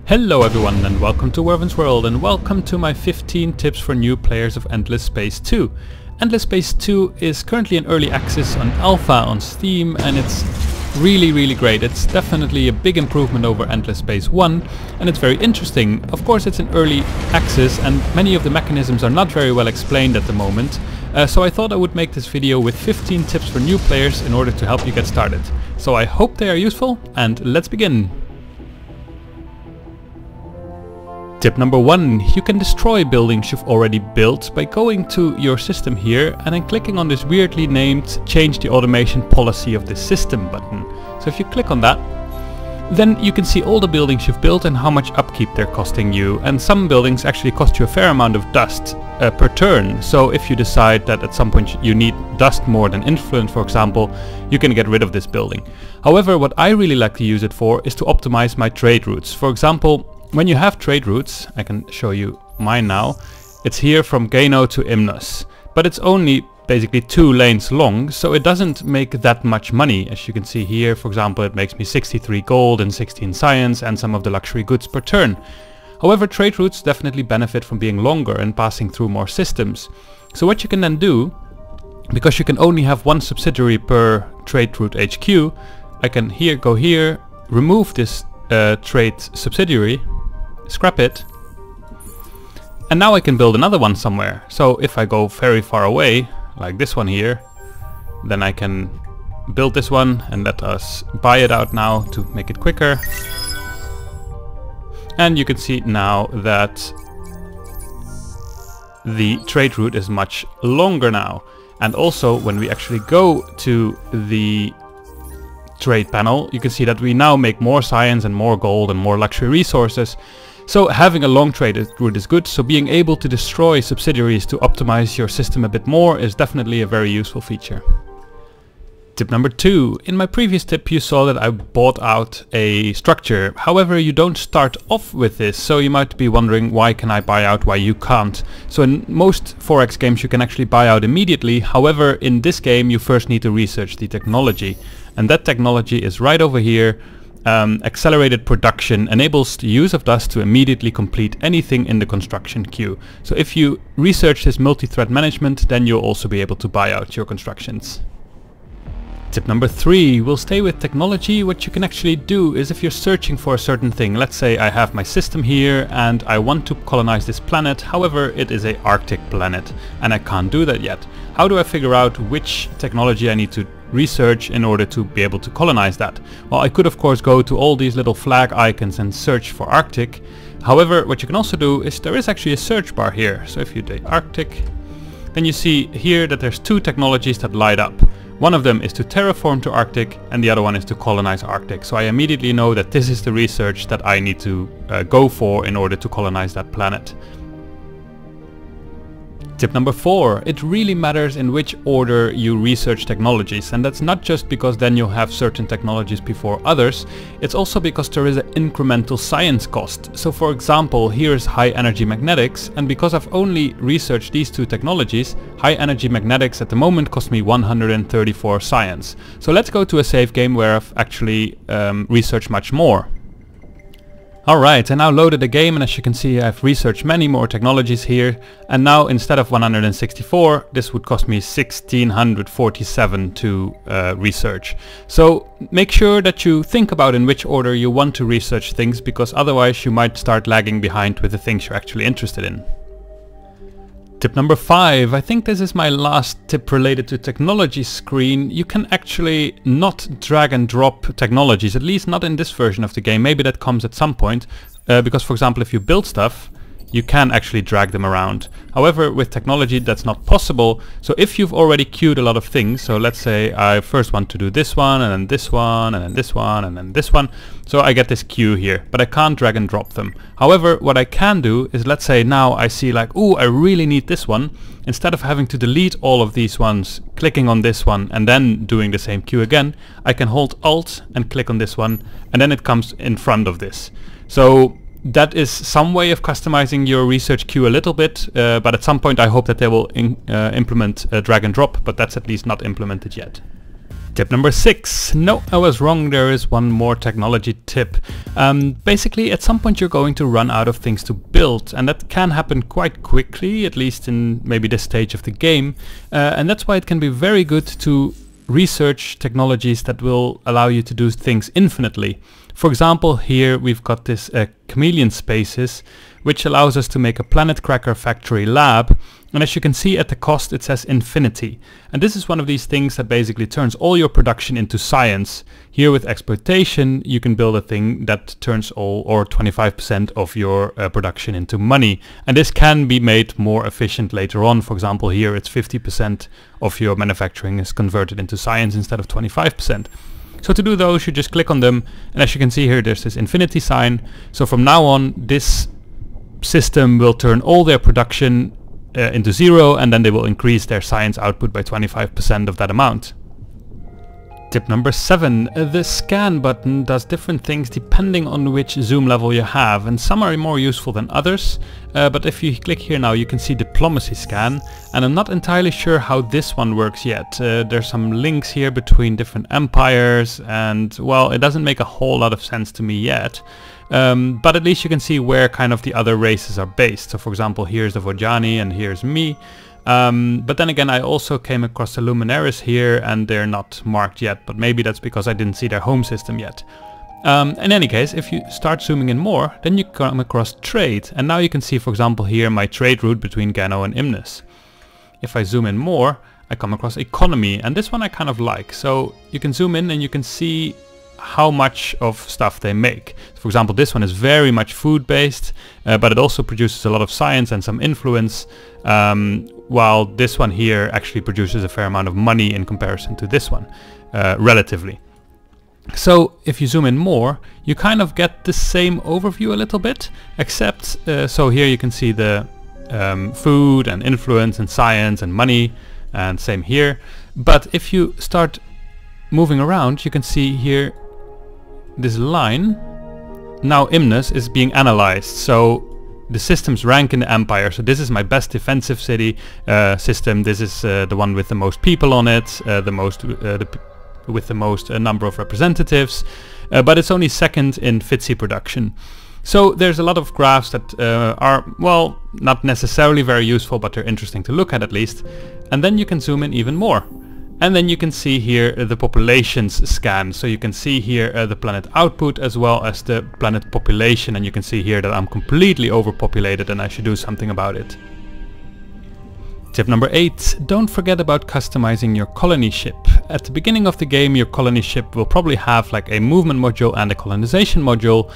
Hello everyone and welcome to Werven's World and welcome to my 15 tips for new players of Endless Space 2. Endless Space 2 is currently in early access on alpha on Steam and it's really great. It's definitely a big improvement over Endless Space 1 and it's very interesting. Of course it's in early access and many of the mechanisms are not very well explained at the moment. So I thought I would make this video with 15 tips for new players in order to help you get started. So I hope they are useful and let's begin. Tip number 1, you can destroy buildings you've already built by going to your system here and then clicking on this weirdly named change the automation policy of this system button. So if you click on that, then you can see all the buildings you've built and how much upkeep they're costing you, and some buildings actually cost you a fair amount of dust per turn. So if you decide that at some point you need dust more than influence, for example, you can get rid of this building. However, what I really like to use it for is to optimize my trade routes. For example, when you have trade routes, I can show you mine now, it's here from Gano to Imnos, but it's only basically 2 lanes long, so it doesn't make that much money. As you can see here, for example, it makes me 63 gold and 16 science and some of the luxury goods per turn. However, trade routes definitely benefit from being longer and passing through more systems. So what you can then do, because you can only have one subsidiary per trade route HQ, I can go here, remove this trade subsidiary, scrap it, and now I can build another one somewhere. So if I go very far away, like this one here, then I can build this one and let us buy it out now to make it quicker. And you can see now that the trade route is much longer now. And also when we actually go to the trade panel, you can see that we now make more science and more gold and more luxury resources. So having a long trade route is good, so being able to destroy subsidiaries to optimize your system a bit more is definitely a very useful feature. Tip number 2. In my previous tip you saw that I bought out a structure. However, you don't start off with this, so you might be wondering why can I buy out, why you can't. So in most 4X games you can actually buy out immediately. However, in this game you first need to research the technology. And that technology is right over here. Accelerated production enables the use of dust to immediately complete anything in the construction queue. So if you research this multi-thread management, then you'll also be able to buy out your constructions. Tip number 3, we'll stay with technology. What you can actually do is if you're searching for a certain thing, let's say I have my system here and I want to colonize this planet, however it is an Arctic planet and I can't do that yet. How do I figure out which technology I need to research in order to be able to colonize that? Well, I could of course go to all these little flag icons and search for Arctic. However, what you can also do is there is actually a search bar here. So if you do Arctic, then you see here that there's 2 technologies that light up. One of them is to terraform to Arctic and the other one is to colonize Arctic. So I immediately know that this is the research that I need to go for in order to colonize that planet. Tip number 4, it really matters in which order you research technologies, and that's not just because then you'll have certain technologies before others, it's also because there is an incremental science cost. So for example, here is high energy magnetics, and because I've only researched these 2 technologies, high energy magnetics at the moment cost me 134 science. So let's go to a save game where I've actually researched much more. Alright, I now loaded the game and as you can see I've researched many more technologies here, and now instead of 164 this would cost me 1647 to research. So make sure that you think about in which order you want to research things, because otherwise you might start lagging behind with the things you're actually interested in. Tip number 5, I think this is my last tip related to technology screen. You can actually not drag and drop technologies, at least not in this version of the game. Maybe that comes at some point, because for example if you build stuff, you can actually drag them around. However, with technology that's not possible. So if you've already queued a lot of things, so let's say I first want to do this one and then this one and then this one and then this one, so I get this queue here, but I can't drag and drop them. However, what I can do is, let's say now I see like, ooh, I really need this one. Instead of having to delete all of these ones, clicking on this one and then doing the same queue again, I can hold Alt and click on this one and then it comes in front of this. So that is some way of customizing your research queue a little bit, but at some point I hope that they will implement drag and drop, but that's at least not implemented yet. Tip number 6. No, I was wrong, there is one more technology tip. Basically, at some point you're going to run out of things to build, and that can happen quite quickly, at least in maybe this stage of the game. And that's why it can be very good to research technologies that will allow you to do things infinitely. For example, here we've got this chameleon spaces, which allows us to make a planet cracker factory lab. And as you can see at the cost, it says infinity. And this is one of these things that basically turns all your production into science. Here with exploitation, you can build a thing that turns all or 25% of your production into money. And this can be made more efficient later on. For example, here it's 50% of your manufacturing is converted into science instead of 25%. So to do those, you just click on them. And as you can see here, there's this infinity sign. So from now on, this system will turn all their production into 0, and then they will increase their science output by 25% of that amount. Tip number 7. The scan button does different things depending on which zoom level you have, and some are more useful than others. But if you click here now, you can see diplomacy scan, and I'm not entirely sure how this one works yet. There's some links here between different empires, and well, it doesn't make a whole lot of sense to me yet. But at least you can see where kind of the other races are based. So for example, here's the Vojani and here's me. But then again, I also came across the Luminaris here, and they're not marked yet, but maybe that's because I didn't see their home system yet. In any case, if you start zooming in more, then you come across trade, and now you can see, for example, here my trade route between Gano and Imnes. If I zoom in more, I come across economy, and this one I kind of like. So you can zoom in and you can see how much of stuff they make. For example, this one is very much food based, but it also produces a lot of science and some influence, while this one here actually produces a fair amount of money in comparison to this one, relatively. So if you zoom in more, you kind of get the same overview a little bit, except so here you can see the food and influence and science and money, and same here. But if you start moving around, you can see here this line. Now Imnes is being analyzed, so the systems rank in the empire. So this is my best defensive city system. This is the one with the most people on it, with the most number of representatives, but it's only second in FTSE production. So there's a lot of graphs that are, well, not necessarily very useful, but they're interesting to look at least. And then you can zoom in even more. And then you can see here the populations scan. So you can see here the planet output as well as the planet population, and you can see here that I'm completely overpopulated and I should do something about it. Tip number 8. Don't forget about customizing your colony ship. At the beginning of the game, your colony ship will probably have like a movement module and a colonization module,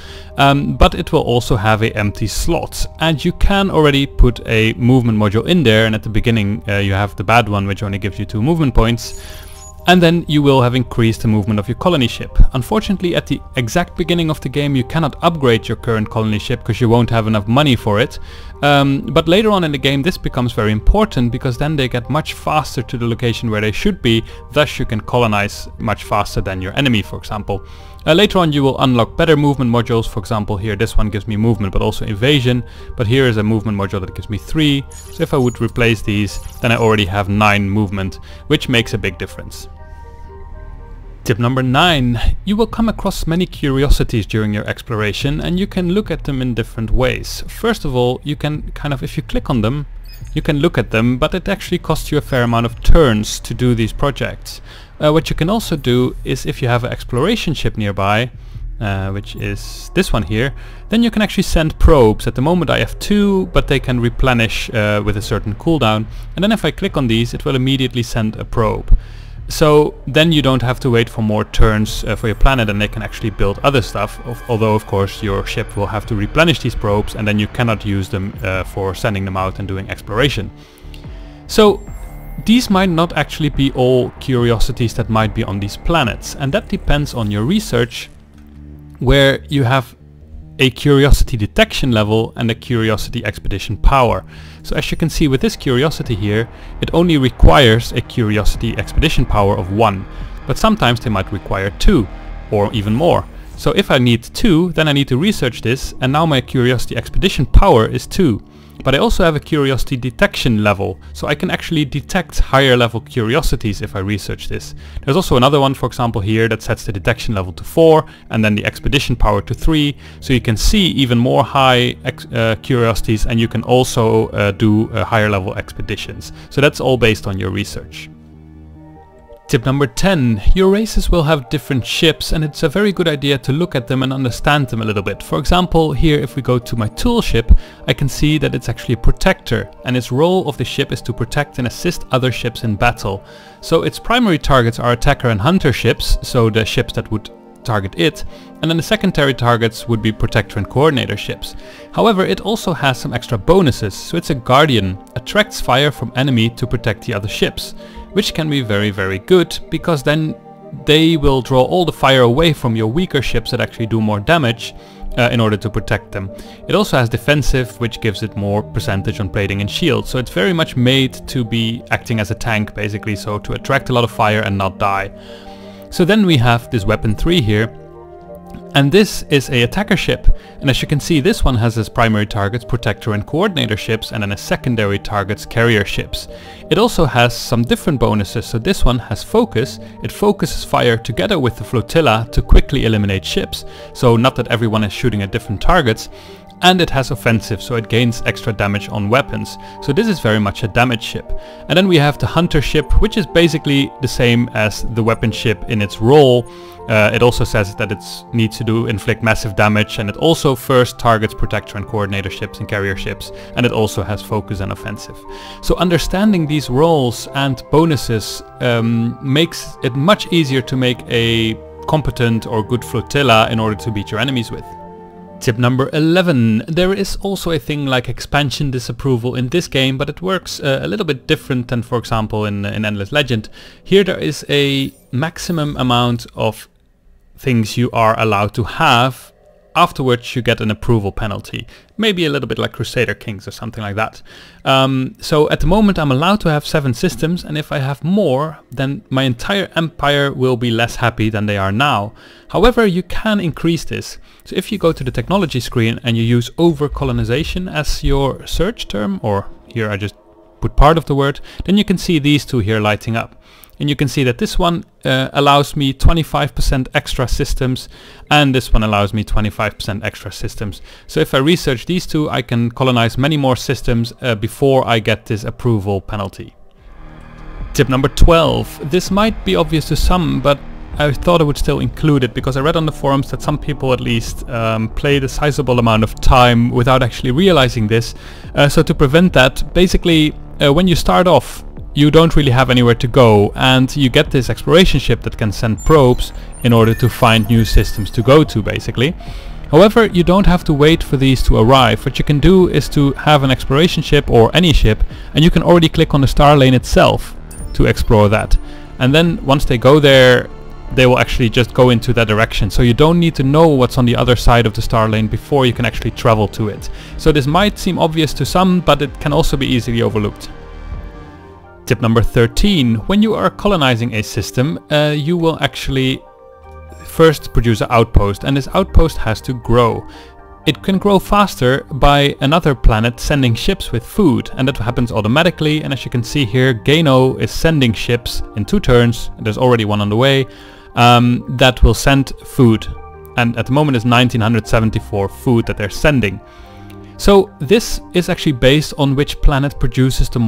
but it will also have an empty slot. And you can already put a movement module in there, and at the beginning you have the bad one, which only gives you 2 movement points. And then you will have increased the movement of your colony ship. Unfortunately, at the exact beginning of the game, you cannot upgrade your current colony ship because you won't have enough money for it. But later on in the game, this becomes very important, because then they get much faster to the location where they should be. Thus, you can colonize much faster than your enemy, for example. Later on, you will unlock better movement modules. For example, here this one gives me movement but also evasion, but here is a movement module that gives me 3. So if I would replace these, then I already have 9 movement, which makes a big difference. Tip number 9. You will come across many curiosities during your exploration, and you can look at them in different ways. First of all, you can kind of, if you click on them, you can look at them, but it actually costs you a fair amount of turns to do these projects. What you can also do is, if you have an exploration ship nearby, which is this one here, then you can actually send probes. At the moment I have 2, but they can replenish with a certain cooldown. And then if I click on these, it will immediately send a probe. So then you don't have to wait for more turns for your planet, and they can actually build other stuff, although of course your ship will have to replenish these probes, and then you cannot use them for sending them out and doing exploration. So these might not actually be all curiosities that might be on these planets, and that depends on your research, where you have a curiosity detection level and a curiosity expedition power. So as you can see with this curiosity here, it only requires a curiosity expedition power of 1, but sometimes they might require 2 or even more. So if I need 2, then I need to research this, and now my curiosity expedition power is 2. But I also have a curiosity detection level, so I can actually detect higher level curiosities if I research this. There's also another one, for example, here that sets the detection level to 4 and then the expedition power to 3, so you can see even more high curiosities, and you can also do higher level expeditions. So that's all based on your research. Tip number 10. Your races will have different ships, and it's a very good idea to look at them and understand them a little bit. For example, here if we go to my tool ship, I can see that it's actually a protector, and its role of the ship is to protect and assist other ships in battle. So its primary targets are attacker and hunter ships, so the ships that would target it, and then the secondary targets would be protector and coordinator ships. However, it also has some extra bonuses. So it's a guardian, attracts fire from enemy to protect the other ships, which can be very good, because then they will draw all the fire away from your weaker ships that actually do more damage in order to protect them. It also has defensive, which gives it more percentage on plating and shield, so it's very much made to be acting as a tank basically, so to attract a lot of fire and not die. So then we have this weapon 3 here, and this is a attacker ship, and as you can see, this one has as primary targets protector and coordinator ships, and then as secondary targets carrier ships. It also has some different bonuses, so this one has focus. It focuses fire together with the flotilla to quickly eliminate ships, so not that everyone is shooting at different targets. And it has offensive, so it gains extra damage on weapons. So this is very much a damage ship. And then we have the hunter ship, which is basically the same as the weapon ship in its role. It also says that it needs to inflict massive damage, and it also first targets protector and coordinator ships and carrier ships, and it also has focus and offensive. So understanding these roles and bonuses makes it much easier to make a competent or good flotilla in order to beat your enemies with. Tip number 11. There is also a thing like expansion disapproval in this game, but it works a little bit different than, for example, in Endless Legend. Here there is a maximum amount of things you are allowed to have. Afterwards you get an approval penalty, maybe a little bit like Crusader Kings or something like that. So at the moment I'm allowed to have 7 systems, and if I have more, then my entire empire will be less happy than they are now. However, you can increase this. So if you go to the technology screen and you use over-colonization as your search term, or here I just put part of the word, then you can see these two here lighting up. And you can see that this one allows me 25% extra systems, and this one allows me 25% extra systems. So if I research these two, I can colonize many more systems before I get this approval penalty. Tip number 12. This might be obvious to some, but I thought I would still include it because I read on the forums that some people at least played a sizable amount of time without actually realizing this. So to prevent that, basically when you start off, you don't really have anywhere to go, and you get this exploration ship that can send probes in order to find new systems to go to basically. However, you don't have to wait for these to arrive. What you can do is to have an exploration ship or any ship, and you can already click on the star lane itself to explore that. And then once they go there, they will actually just go into that direction. So you don't need to know what's on the other side of the star lane before you can actually travel to it. So this might seem obvious to some, but it can also be easily overlooked. Tip number 13. When you are colonizing a system, you will actually first produce an outpost, and this outpost has to grow. It can grow faster by another planet sending ships with food, and that happens automatically. And as you can see here, Gano is sending ships in 2 turns, and there's already one on the way, that will send food. And at the moment it's 1974 food that they're sending. So this is actually based on which planet produces the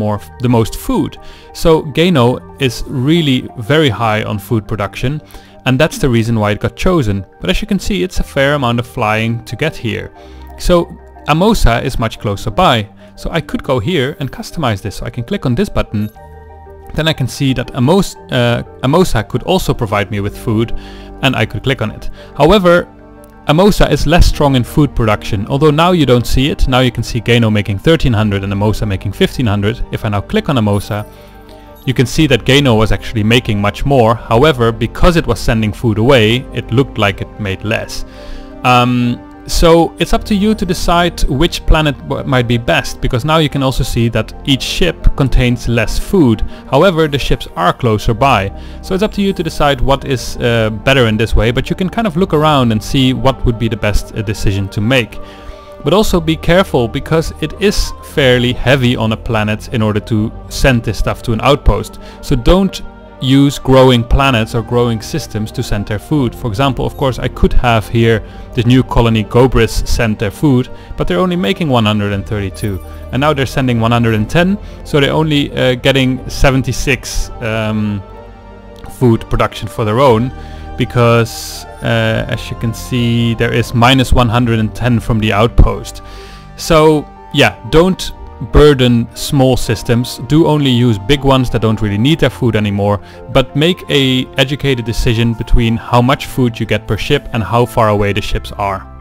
most food. So Gano is really very high on food production, and that's the reason why it got chosen. But as you can see, it's a fair amount of flying to get here. So Amosa is much closer by. So I could go here and customize this. So I can click on this button. Then I can see that Amosa could also provide me with food, and I could click on it. However, Amosa is less strong in food production, although now you don't see it. Now you can see Gano making 1300 and Amosa making 1500. If I now click on Amosa, you can see that Gano was actually making much more. However, because it was sending food away, it looked like it made less. So it's up to you to decide which planet might be best, because now you can also see that each ship contains less food. However, the ships are closer by. So it's up to you to decide what is better in this way, but you can kind of look around and see what would be the best decision to make. But also be careful, because it is fairly heavy on a planet in order to send this stuff to an outpost. So don't use growing planets or growing systems to send their food. For example, of course, I could have here this new colony Gobris send their food, but they're only making 132, and now they're sending 110, so they're only getting 76 food production for their own, because as you can see, there is minus 110 from the outpost. So yeah, don't burden small systems, do only use big ones that don't really need their food anymore, but make a educated decision between how much food you get per ship and how far away the ships are.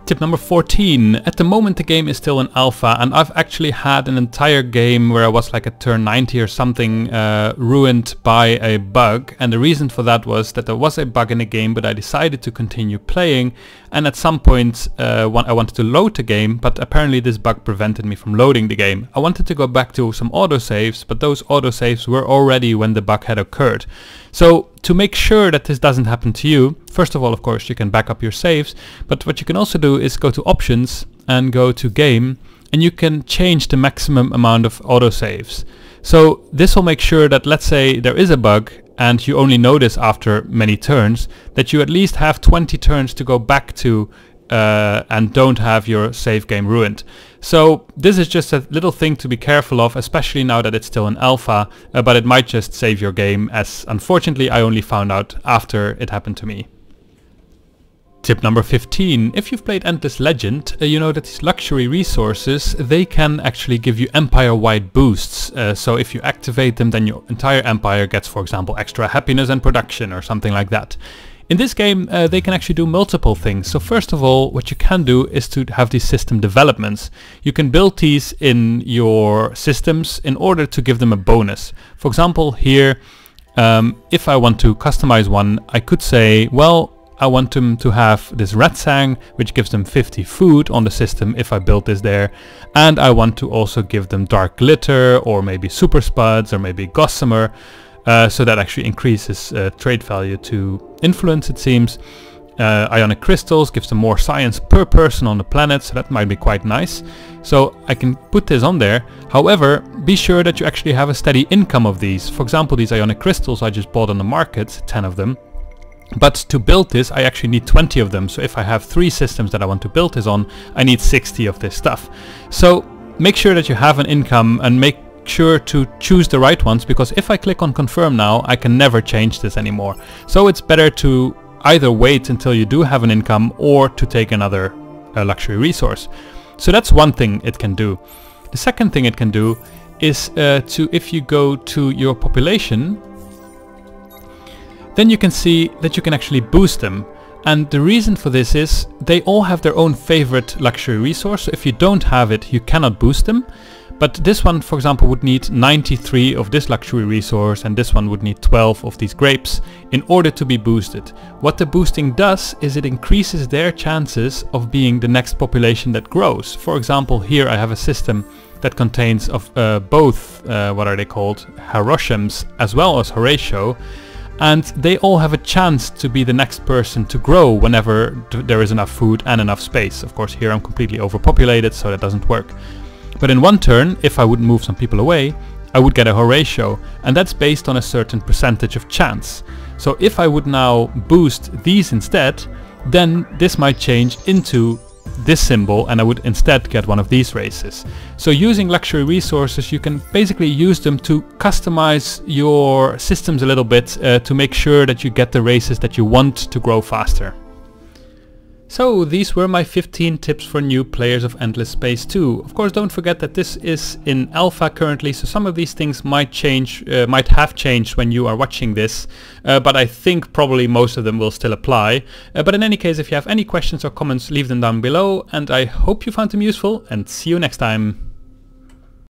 Tip number 14. At the moment the game is still in alpha, and I've actually had an entire game where I was like at turn 90 or something ruined by a bug, and the reason for that was that there was a bug in the game, but I decided to continue playing, and at some point I wanted to load the game, but apparently this bug prevented me from loading the game. I wanted to go back to some autosaves, but those autosaves were already when the bug had occurred. So to make sure that this doesn't happen to you, first of all, of course, you can back up your saves, but what you can also do is go to options and go to game, and you can change the maximum amount of autosaves. So this will make sure that, let's say there is a bug and you only notice after many turns, that you at least have 20 turns to go back to and don't have your save game ruined. So this is just a little thing to be careful of, especially now that it's still in alpha, but it might just save your game, as unfortunately I only found out after it happened to me. Tip number 15. If you've played Endless Legend, you know that these luxury resources, they can actually give you empire-wide boosts. So if you activate them, then your entire empire gets, for example, extra happiness and production or something like that. In this game, they can actually do multiple things. So first of all, what you can do is to have these system developments. You can build these in your systems in order to give them a bonus. For example, here, if I want to customize one, I could say, well, I want them to have this red sang, which gives them 50 food on the system if I build this there. And I want to also give them dark glitter, or maybe super spuds, or maybe gossamer. So that actually increases trade value to influence, it seems. Ionic crystals gives them more science per person on the planet, so that might be quite nice. So I can put this on there. However, be sure that you actually have a steady income of these. For example, these ionic crystals I just bought on the market, 10 of them. But to build this, I actually need 20 of them. So if I have 3 systems that I want to build this on, I need 60 of this stuff. So make sure that you have an income, and make sure to choose the right ones, because if I click on confirm now, I can never change this anymore. So it's better to either wait until you do have an income, or to take another luxury resource. So that's one thing it can do. The second thing it can do is if you go to your population, then you can see that you can actually boost them. And the reason for this is they all have their own favorite luxury resource. So if you don't have it, you cannot boost them. But this one, for example, would need 93 of this luxury resource, and this one would need 12 of these grapes in order to be boosted. What the boosting does is it increases their chances of being the next population that grows. For example, here I have a system that contains of both, what are they called, Haroshims as well as Horatio. And they all have a chance to be the next person to grow whenever there is enough food and enough space. Of course, here I'm completely overpopulated, so that doesn't work. But in one turn, if I would move some people away, I would get a Horatio, and that's based on a certain percentage of chance. So if I would now boost these instead, then this might change into this symbol, and I would instead get one of these races. So using luxury resources, you can basically use them to customize your systems a little bit to make sure that you get the races that you want to grow faster. So these were my 15 tips for new players of Endless Space 2. Of course, don't forget that this is in alpha currently, so some of these things might change, might have changed when you are watching this, but I think probably most of them will still apply. But in any case, if you have any questions or comments, leave them down below, and I hope you found them useful, and see you next time.